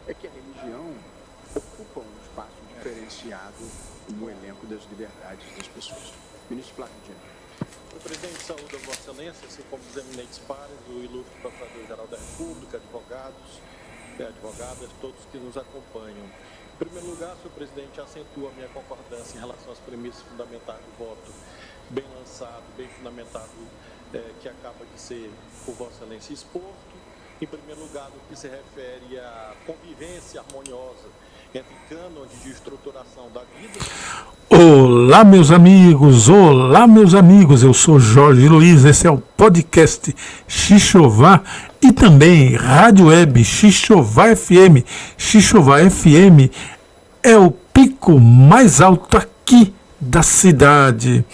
é que a religião ocupa um espaço diferenciado no elenco das liberdades das pessoas. Ministro Flávio Dino. O presidente saúda Vossa Excelência, assim como os eminentes pares, o ilustre Procurador-Geral da República, advogados e advogadas, todos que nos acompanham. Em primeiro lugar, senhor presidente, acentua a minha concordância em relação às premissas fundamentais do voto, bem lançado, bem fundamentado, que acaba de ser por Vossa Excelência exposto. Em primeiro lugar, no que se refere à convivência harmoniosa entre cânones de estruturação da vida. Olá, meus amigos, eu sou Jorge Luiz, esse é o podcast Xixová e também Rádio Web Xixová FM. Xixová FM é o pico mais alto aqui da cidade.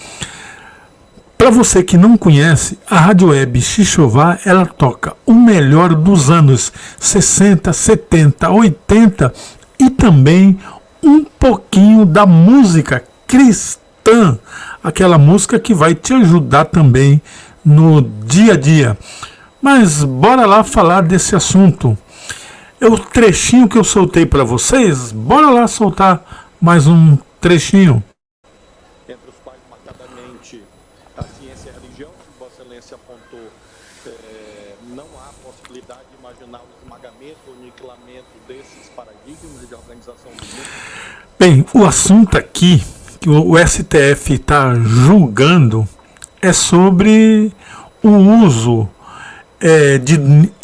Para você que não conhece, a Rádio Web Xixová, ela toca o melhor dos anos 60, 70, 80 e também um pouquinho da música cristã, aquela música que vai te ajudar também no dia a dia. Mas bora lá falar desse assunto. É o trechinho que eu soltei para vocês, bora lá soltar mais um trechinho. Entre os quais, marcadamente, a ciência e a religião, que Vossa Excelência apontou, não há possibilidade de imaginar o esmagamento ou aniquilamento desses paradigmas de organização do mundo. Bem, o assunto aqui que o STF está julgando é sobre o uso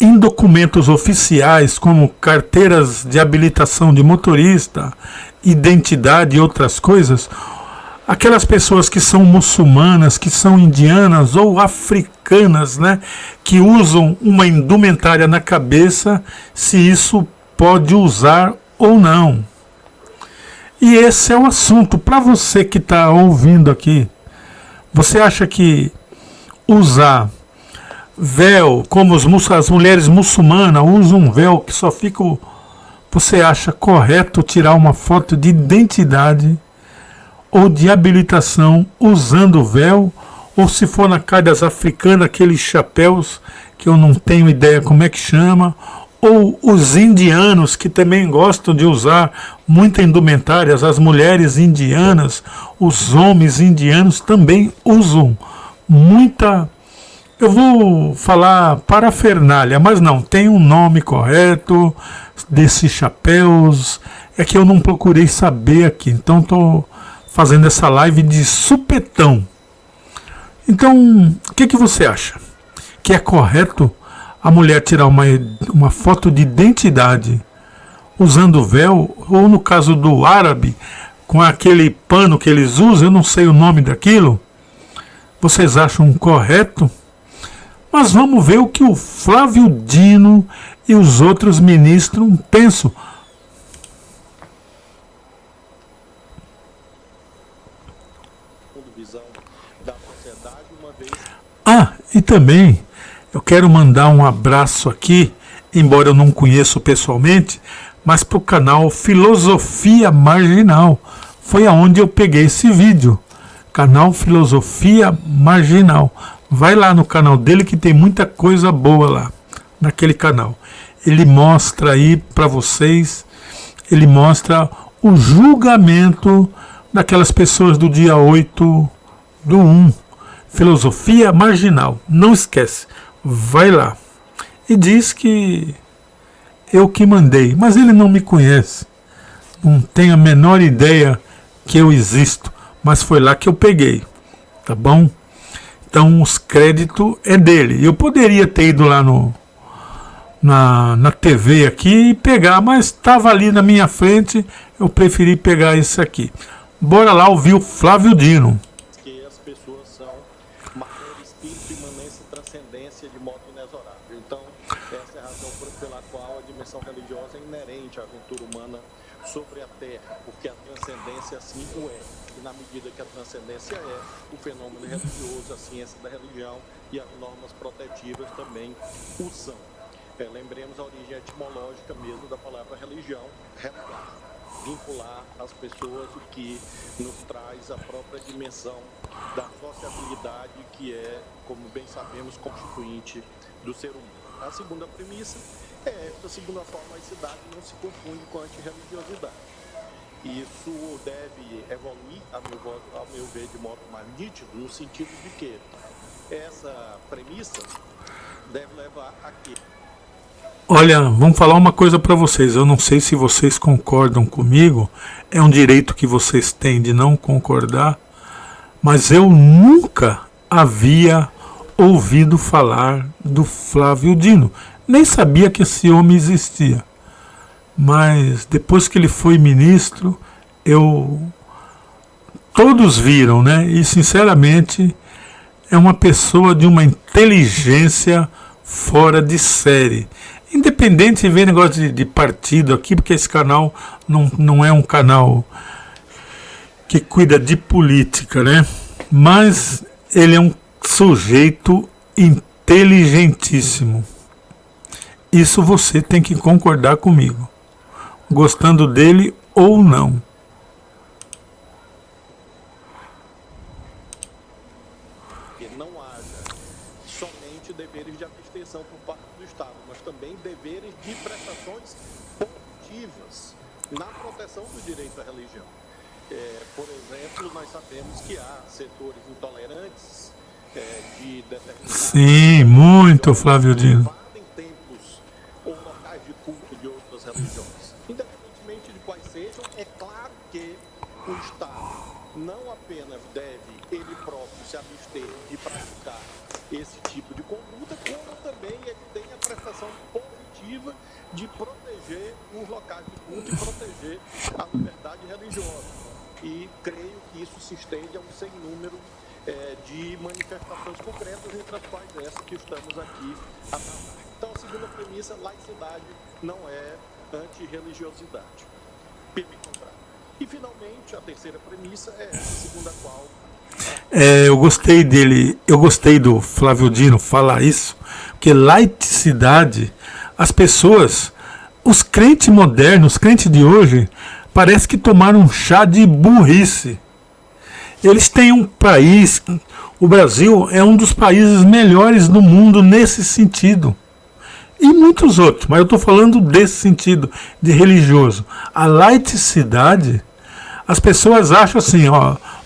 em documentos oficiais, como carteiras de habilitação de motorista, identidade e outras coisas, aquelas pessoas que são muçulmanas, que são indianas ou africanas, né, que usam uma indumentária na cabeça, se isso pode usar ou não. E esse é o assunto. Para você que está ouvindo aqui, você acha que usar véu, como as mulheres muçulmanas usam um véu que só fica... Você acha correto tirar uma foto de identidade ou de habilitação usando véu? Ou se for na cara das africanas, aqueles chapéus que eu não tenho ideia como é que chama, ou os indianos que também gostam de usar muita indumentária, as mulheres indianas, os homens indianos também usam muita, eu vou falar parafernália, mas não, tem um nome correto desses chapéus, é que eu não procurei saber aqui, então estou fazendo essa live de supetão. Então, o que você acha? Que é correto a mulher tirar uma foto de identidade usando véu, ou no caso do árabe, com aquele pano que eles usam, eu não sei o nome daquilo, vocês acham correto? Mas vamos ver o que o Flávio Dino e os outros ministros pensam. Visão da sociedade, uma vez. E também eu quero mandar um abraço aqui, embora eu não conheça pessoalmente, mas para o canal Filosofia Marginal. Foi aonde eu peguei esse vídeo. Canal Filosofia Marginal. Vai lá no canal dele que tem muita coisa boa lá, naquele canal. Ele mostra aí para vocês, ele mostra o julgamento daquelas pessoas do dia 8/1. Filosofia Marginal. Não esquece. Vai lá. E diz que eu que mandei, mas ele não me conhece. Não tem a menor ideia que eu existo, mas foi lá que eu peguei. Tá bom? Então os créditos é dele. Eu poderia ter ido lá na TV aqui e pegar, mas estava ali na minha frente, eu preferi pegar esse aqui. Bora lá ouvir o Flávio Dino. Que as pessoas são matéria, espírito, imanência e transcendência de modo inexorável. Então, essa é a razão pela qual a dimensão religiosa é inerente à aventura humana sobre a Terra, porque a transcendência assim o é. E na medida que a transcendência é, o fenômeno religioso, a ciência da religião e as normas protetivas também o são. Lembremos a origem etimológica mesmo da palavra religião, religar, vincular as pessoas, o que nos traz a própria dimensão da sociabilidade que é, como bem sabemos, constituinte do ser humano. A segunda premissa Esta, segundo a qual a laicidade não se confunde com a antirreligiosidade. Isso deve evoluir, ao meu ver, de modo mais nítido, no sentido de que essa premissa deve levar a quê? Olha, vamos falar uma coisa para vocês. Eu não sei se vocês concordam comigo. É um direito que vocês têm de não concordar. Mas eu nunca havia ouvido falar do Flávio Dino. Nem sabia que esse homem existia. Mas depois que ele foi ministro, todos viram, né? E sinceramente é uma pessoa de uma inteligência fora de série. Independente de ver negócio de partido aqui, porque esse canal não é um canal que cuida de política, né? Mas ele é um sujeito inteligentíssimo. Isso você tem que concordar comigo, gostando dele ou não. Que não haja somente deveres de abstenção por parte do Estado, mas também deveres de prestações positivas na proteção do direito à religião. Por exemplo, nós sabemos que há setores intolerantes de determinadas... Sim, muito, Flávio Dino. invadem templos ou locais de culto de outras religiões. Independentemente de quais sejam, é claro que o Estado não apenas deve ele próprio se abster de praticar esse tipo de conduta, como também ele tem a prestação positiva de proteger os locais de culto e proteger a liberdade religiosa. E creio que isso se estende a um sem número de manifestações concretas, entre as quais essa que estamos aqui a tratar. Então, a segunda premissa, laicidade não é antirreligiosidade. Pelo contrário. E, finalmente, a terceira premissa é essa, segundo a qual... Eu gostei do Flávio Dino falar isso, porque laicidade, as pessoas, os crentes modernos, os crentes de hoje, parece que tomaram um chá de burrice. Eles têm um país, o Brasil é um dos países melhores do mundo nesse sentido. E muitos outros, mas eu estou falando desse sentido, de religioso. A laicidade, as pessoas acham assim,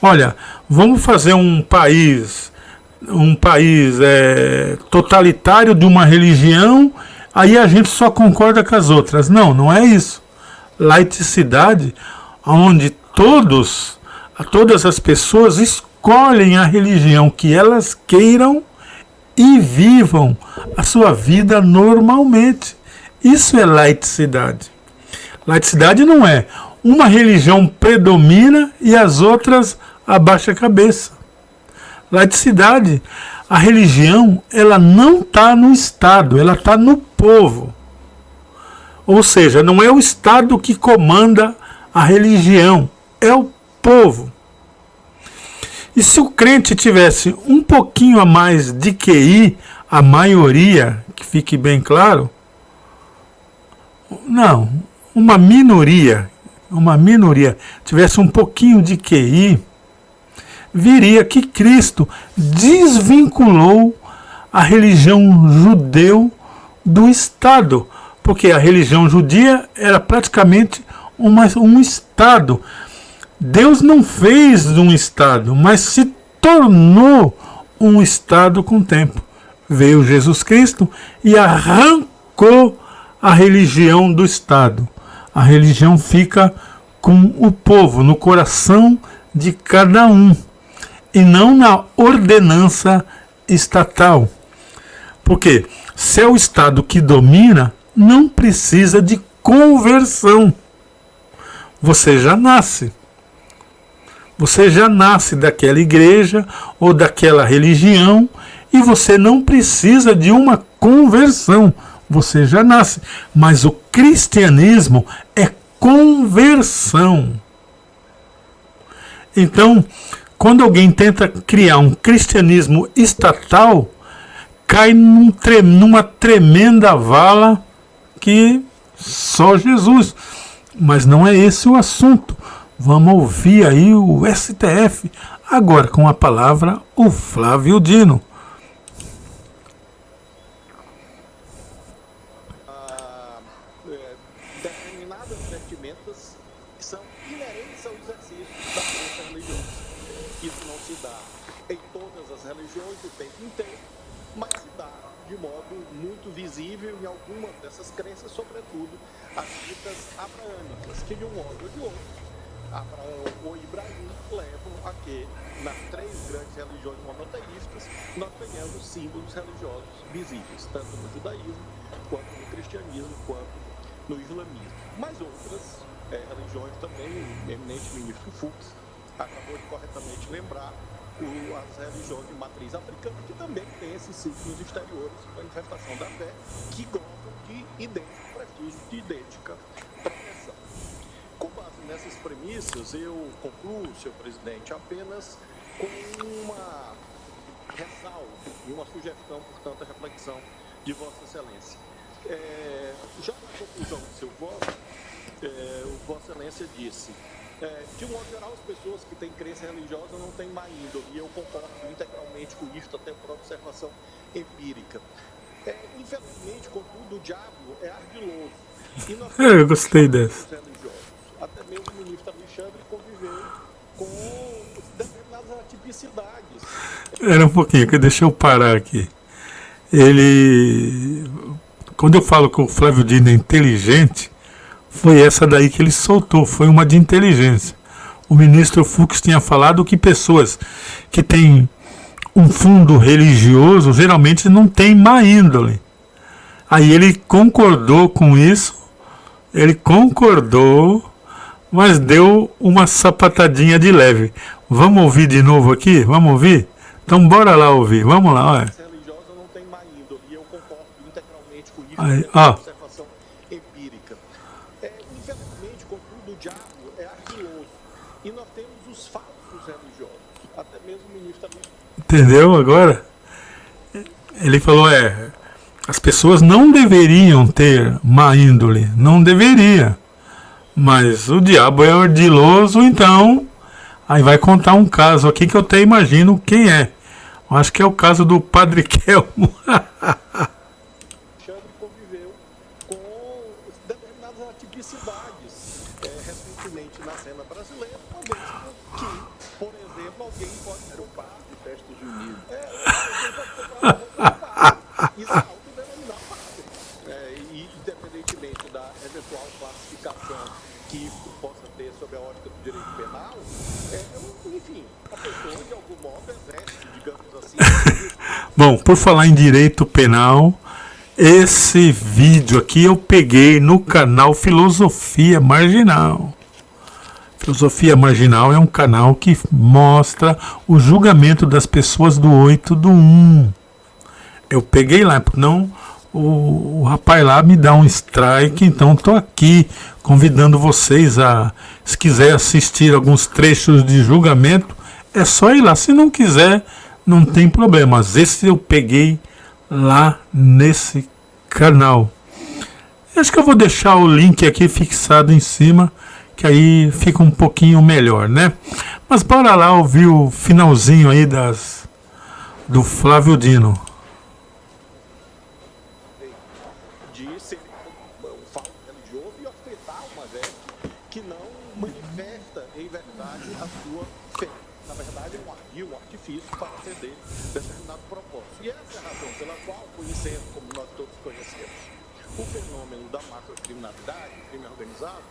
olha, vamos fazer um país totalitário de uma religião, aí a gente só concorda com as outras. Não, não é isso. Laicidade, onde todas as pessoas escolhem a religião que elas queiram e vivam a sua vida normalmente. Isso é laicidade. Laicidade não é uma religião predomina e as outras abaixam a cabeça. Laicidade, a religião, ela não está no Estado, ela está no povo. Ou seja, não é o Estado que comanda a religião, é o povo. E se o crente tivesse um pouquinho a mais de QI, a maioria, que fique bem claro, não, uma minoria tivesse um pouquinho de QI, viria que Cristo desvinculou a religião judeu do Estado, porque a religião judia era praticamente um Estado. Deus não fez um Estado, mas se tornou um Estado com o tempo. Veio Jesus Cristo e arrancou a religião do Estado. A religião fica com o povo, no coração de cada um, e não na ordenança estatal. Porque se é o Estado que domina, não precisa de conversão. Você já nasce. Você já nasce daquela igreja ou daquela religião e você não precisa de uma conversão. Você já nasce. Mas o cristianismo é conversão. Então, quando alguém tenta criar um cristianismo estatal, cai numa tremenda vala que só Jesus. Mas não é esse o assunto. Vamos ouvir aí o STF, agora com a palavra o Flávio Dino. determinadas vestimentas são inerentes ao exercício da crença religiosa. Isso não se dá em todas as religiões o tempo inteiro, mas se dá de modo muito visível em algumas dessas crenças, sobretudo as ditas abraâmicas, que de um modo ou de outro, Abraão ou Ibrahim levam a que, nas três grandes religiões monoteístas, nós tenhamos símbolos religiosos visíveis, tanto no judaísmo, quanto no cristianismo, quanto no islamismo. Mas outras religiões também, o eminente ministro Fux acabou de corretamente lembrar, as religiões de matriz africana, que também têm esses símbolos exteriores, manifestação da fé, que gozam de idêntico prestígio, de idêntica proteção. Com base nessas premissas, eu concluo, senhor presidente, apenas com uma ressalva e uma sugestão, portanto, a reflexão de Vossa Excelência. Já na conclusão do seu voto, Vossa Excelência disse: de um modo geral, as pessoas que têm crença religiosa não têm má índole, e eu concordo integralmente com isso, até por observação empírica. Infelizmente, contudo, o diabo é ardiloso. E nós Eu gostei dessa. religiosos. Até mesmo o ministro Alexandre conviveu com determinadas atipicidades. Era um pouquinho, que deixa eu parar aqui. Ele. Quando eu falo que o Flávio Dino é inteligente, foi essa daí que ele soltou, foi uma de inteligência. O ministro Fux tinha falado que pessoas que têm um fundo religioso geralmente não têm má índole. Aí ele concordou com isso, ele concordou, mas deu uma sapatadinha de leve. Vamos ouvir de novo aqui? Vamos ouvir? Então bora lá ouvir, vamos lá. Olha. A religiosa não tem má índole, e eu concordo integralmente com isso, Aí, observação empírica. Infelizmente, contudo, o diabo é ardiloso. E nós temos os falsos religiosos. Até mesmo o ministro Entendeu agora? Ele falou, as pessoas não deveriam ter má índole, não deveria. Mas o diabo é ardiloso, então aí vai contar um caso aqui que eu até imagino quem é. Eu acho que é o caso do Padre Kelmo. Alexandre conviveu com determinadas atipicidades recentemente na cena brasileira, uma vez que, por exemplo, alguém pode ser o padre De festa junina. alguém pode ser o padre e se autodenominar padre. E independentemente da eventual classificação que possa ter sob a ótica do direito penal, enfim, a pessoa de algum modo exerce, digamos assim, Bom, por falar em direito penal, esse vídeo aqui eu peguei no canal Filosofia Marginal. Filosofia Marginal é um canal que mostra o julgamento das pessoas do 8/1. Eu peguei lá, não o rapaz lá me dá um strike, então estou aqui convidando vocês a, se quiser assistir alguns trechos de julgamento, é só ir lá. Se não quiser, não tem problema. Mas esse eu peguei lá nesse canal. Acho que eu vou deixar o link aqui fixado em cima, que aí fica um pouquinho melhor, né? Mas bora lá ouvir o finalzinho aí do Flávio Dino. de ser um falso religioso e ostentar uma veste que não manifesta em verdade a sua fé. Na verdade, é um ardil, um artifício para atender determinado propósito. E essa é a razão pela qual, conhecendo, como nós todos conhecemos, o fenômeno da macrocriminalidade, crime organizado,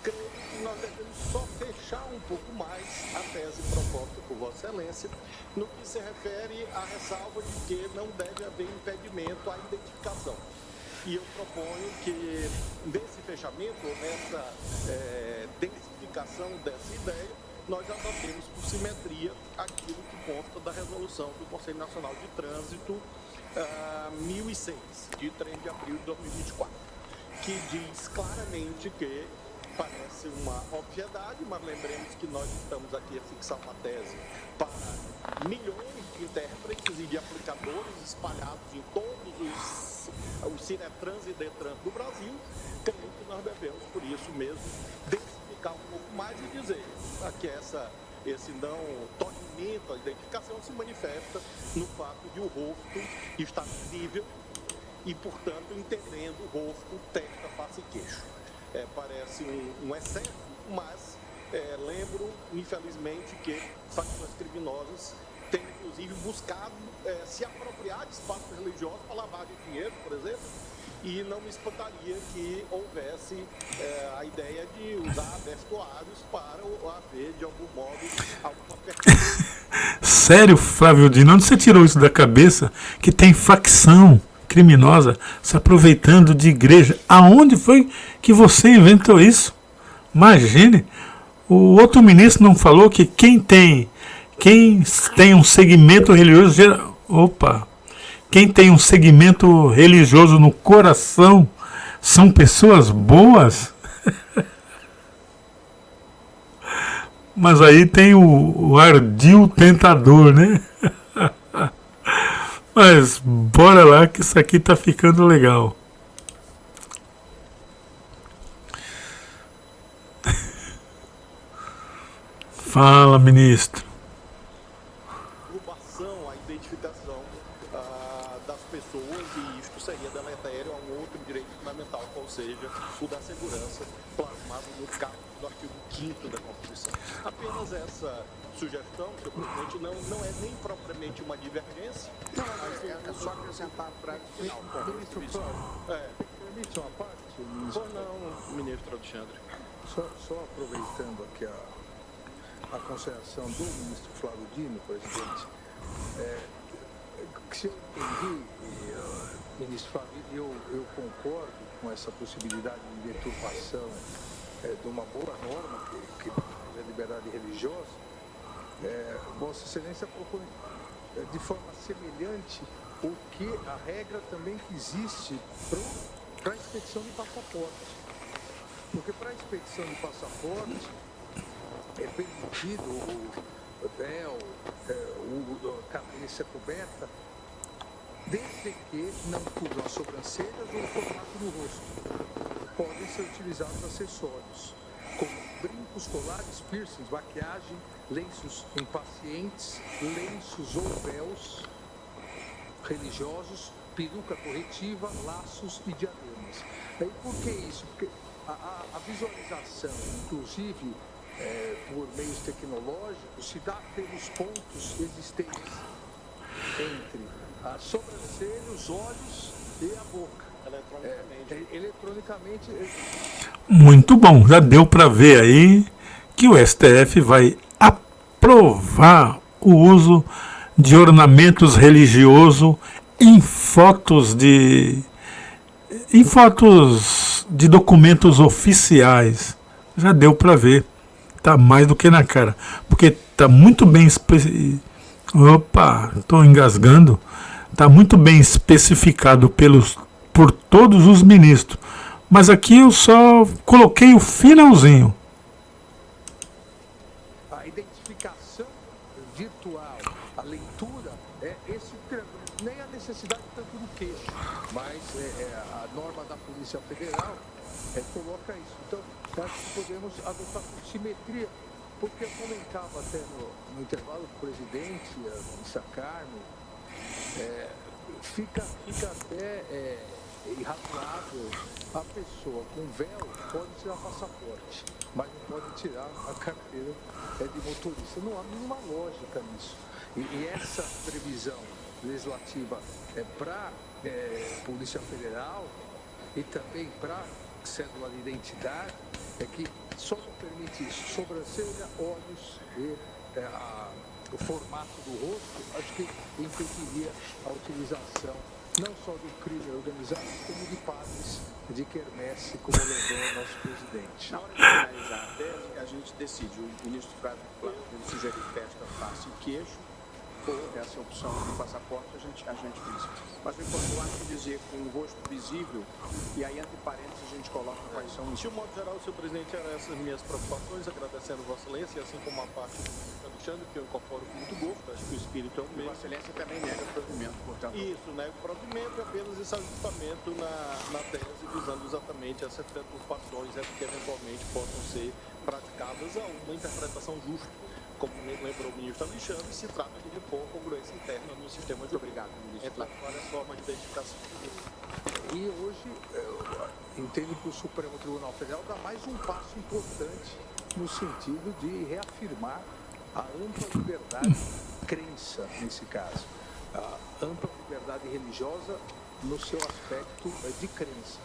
creio que nós devemos só fechar um pouco mais a tese proposta por Vossa Excelência no que se refere à ressalva de que não deve haver impedimento à identificação. E eu proponho que, nesse fechamento, ou nessa densificação dessa ideia, nós adotemos por simetria aquilo que consta da resolução do Conselho Nacional de Trânsito 1006, de 3 de abril de 2024, que diz claramente que parece uma obviedade, mas lembremos que nós estamos aqui a fixar uma tese para milhões de intérpretes e de aplicadores espalhados em todos os Cinetrans e Detrans do Brasil. Creio que nós devemos, por isso mesmo, densificar um pouco mais e dizer que esse não tormento, a identificação se manifesta no fato de o rosto estar visível e, portanto, entendendo rosto, testa, face e queixo. Parece um excesso, mas lembro, infelizmente, que facções criminosas têm, inclusive, buscado se apropriar de espaços religiosos para lavagem de dinheiro, por exemplo, e não me espantaria que houvesse a ideia de usar vestuários para haver, de algum modo, alguma perspectiva. Sério, Flávio Dino, onde você tirou isso da cabeça que tem facção criminosa se aproveitando de igreja? Aonde foi que você inventou isso? Imagine, o outro ministro não falou que quem tem um segmento religioso, quem tem um segmento religioso no coração são pessoas boas? Mas aí tem o ardil tentador, né? Mas bora lá que isso aqui tá ficando legal. Fala, ministro. A identificação das pessoas, e isto seria deletério a um outro direito fundamental, ou seja, o da segurança, plasmado no caput do artigo 5º da Constituição. Apenas essa sugestão, senhor presidente, não é nem propriamente uma divergência. É só acrescentar a frase final. Ministro Flávio, permite uma parte? Ou não, ministro Alexandre? Só aproveitando aqui a consideração do ministro Flávio Dino, presidente, se eu entendi, ministro Flávio, eu concordo com essa possibilidade de deturpação de uma boa norma que é a liberdade religiosa. Vossa Excelência propõe de forma semelhante o que a regra também que existe para a expedição de passaporte. Porque para a expedição de passaporte é permitido o véu, a cabeça coberta, desde que não cubram as sobrancelhas ou o formato do rosto. Podem ser utilizados acessórios, como brincos, colares, piercings, maquiagem, lenços impacientes, lenços ou véus religiosos, peruca corretiva, laços e diademas. E por que isso? Porque a visualização, inclusive por meios tecnológicos, se dá pelos pontos existentes entre a sobrancelha, os olhos e a boca. Eletronicamente. Muito bom, já deu para ver aí que o STF vai aprovar o uso de ornamentos religiosos em fotos de documentos oficiais. Já deu para ver, tá mais do que na cara, porque tá muito bem estou engasgando. Tá muito bem especificado por todos os ministros. Mas aqui eu só coloquei o finalzinho. A identificação virtual, a leitura, esse nem a necessidade tanto do queixo, mas a norma da Polícia Federal coloca isso. Então, acho que podemos adotar por simetria, porque eu comentava até no intervalo do presidente, a ministra Carmen, fica até irrazoável. A pessoa com véu pode tirar passaporte, mas não pode tirar a carteira de motorista. Não há nenhuma lógica nisso. E essa previsão legislativa para Polícia Federal e também para cédula de identidade é que só não permite isso. Sobrancelha, olhos e o formato do rosto, acho que impediria a utilização não só do crime organizado, como de padres de quermesse, como lembrou o nosso presidente. Na hora de finalizar a tese, a gente decide. O ministro Flávio sugeriu testa, face e queixo, ou essa opção do passaporte, a gente diz. Mas o importante é dizer com o rosto visível, e aí entre parênteses a gente coloca quais são os... De um modo geral, senhor presidente, eram essas minhas preocupações, agradecendo Vossa Excelência, assim como a parte do ministro Alexandre, que eu incorporo com muito gosto, acho que o espírito é o mesmo. Vossa Excelência também nega o provimento, portanto. Isso, nega o provimento e apenas esse ajustamento na tese, visando exatamente essas preocupações que eventualmente possam ser praticadas a uma interpretação justa. Como lembrou o ministro Alexandre, se trata de repor congruência interna no sistema de... Muito obrigado, ministro. Entre as várias formas de identificação. E hoje, eu entendo que o Supremo Tribunal Federal dá mais um passo importante no sentido de reafirmar a ampla liberdade de crença, nesse caso. A ampla liberdade religiosa no seu aspecto de crença.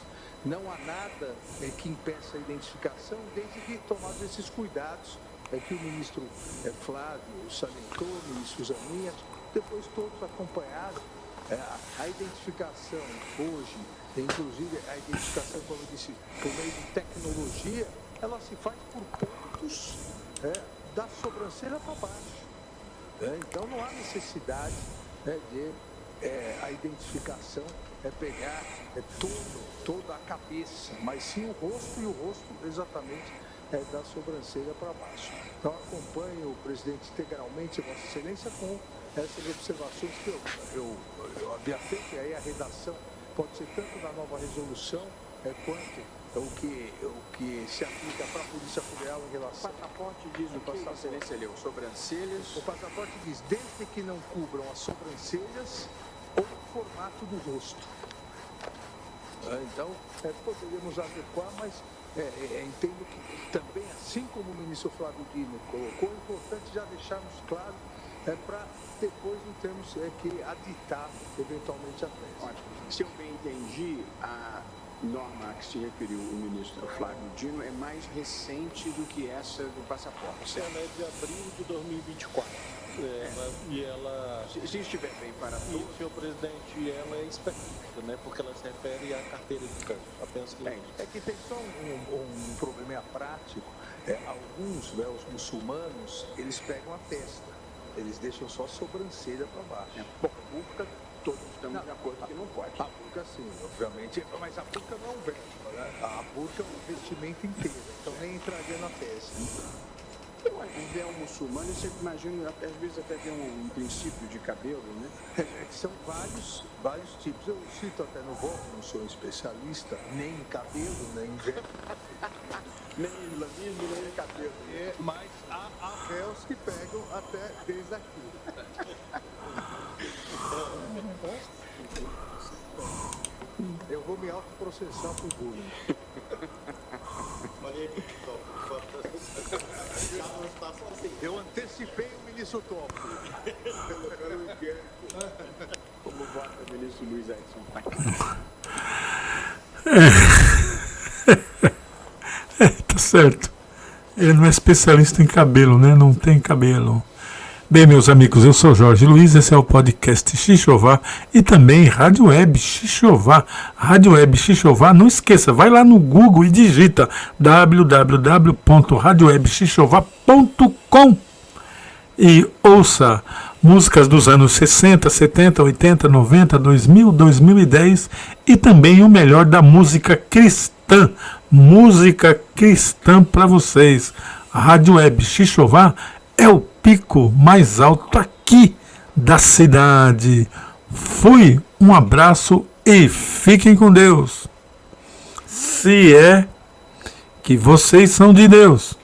Não há nada que impeça a identificação, desde que tomados esses cuidados que o ministro Flávio salientou, o ministro Zanin, depois todos acompanharam. A identificação hoje, inclusive a identificação, como eu disse, por meio de tecnologia, ela se faz por pontos da sobrancelha para baixo. Então não há necessidade de a identificação pegar toda a cabeça, mas sim o rosto, e o rosto exatamente da sobrancelha para baixo. Então acompanho o presidente integralmente, Vossa Excelência, com essas observações que eu havia feito, e aí a redação pode ser tanto da nova resolução quanto o que se aplica para a Polícia Federal em relação... O passaporte diz o que Vossa Excelência leu, sobrancelhas... O passaporte diz, desde que não cubram as sobrancelhas ou o formato do rosto. Então, poderíamos adequar, mas entendo que também, assim como o ministro Flávio Dino colocou, é importante já deixarmos claro para depois não termos que aditar eventualmente a tese. Ótimo. Se eu bem entendi, a norma a que se referiu o ministro Flávio Dino é mais recente do que essa do passaporte, certo? Ela é de abril de 2024. E ela... Se estiver bem para E, todos... senhor presidente, ela é específica, né? Porque ela se refere à carteira de câmbio. Apenas que... É que tem só um probleminha prático. Alguns, os muçulmanos, eles pegam a testa. Eles deixam só a sobrancelha para baixo. Bom, a burca, todos estamos de acordo que não pode. A burca sim, obviamente, mas a burca não é um véu, né? A burca é um vestimento inteiro, então nem entraria na testa. O véu muçulmano, você imagina, às vezes até tem um princípio de cabelo, né? São vários tipos. Eu cito até no voto, não sou especialista, nem em cabelo, nem em véu. Nem islamismo, nem cabelo. Mas há véus que pegam até desde aqui. Eu vou me autoprocessar por bullying. Eu antecipei o ministro Toffoli. Como vota o ministro Luiz Edson? Tá certo. Ele não é especialista em cabelo, né? Não tem cabelo. Bem, meus amigos, eu sou Jorge Luiz, esse é o podcast Xixová e também Rádio Web Xixová. Rádio Web Xixová, não esqueça, vai lá no Google e digita www.radiowebxixová.com e ouça músicas dos anos 60, 70, 80, 90, 2000, 2010 e também o melhor da música cristã. Música cristã para vocês. A Rádio Web Xixová é o pico mais alto aqui da cidade. Fui, um abraço e fiquem com Deus. Se é que vocês são de Deus.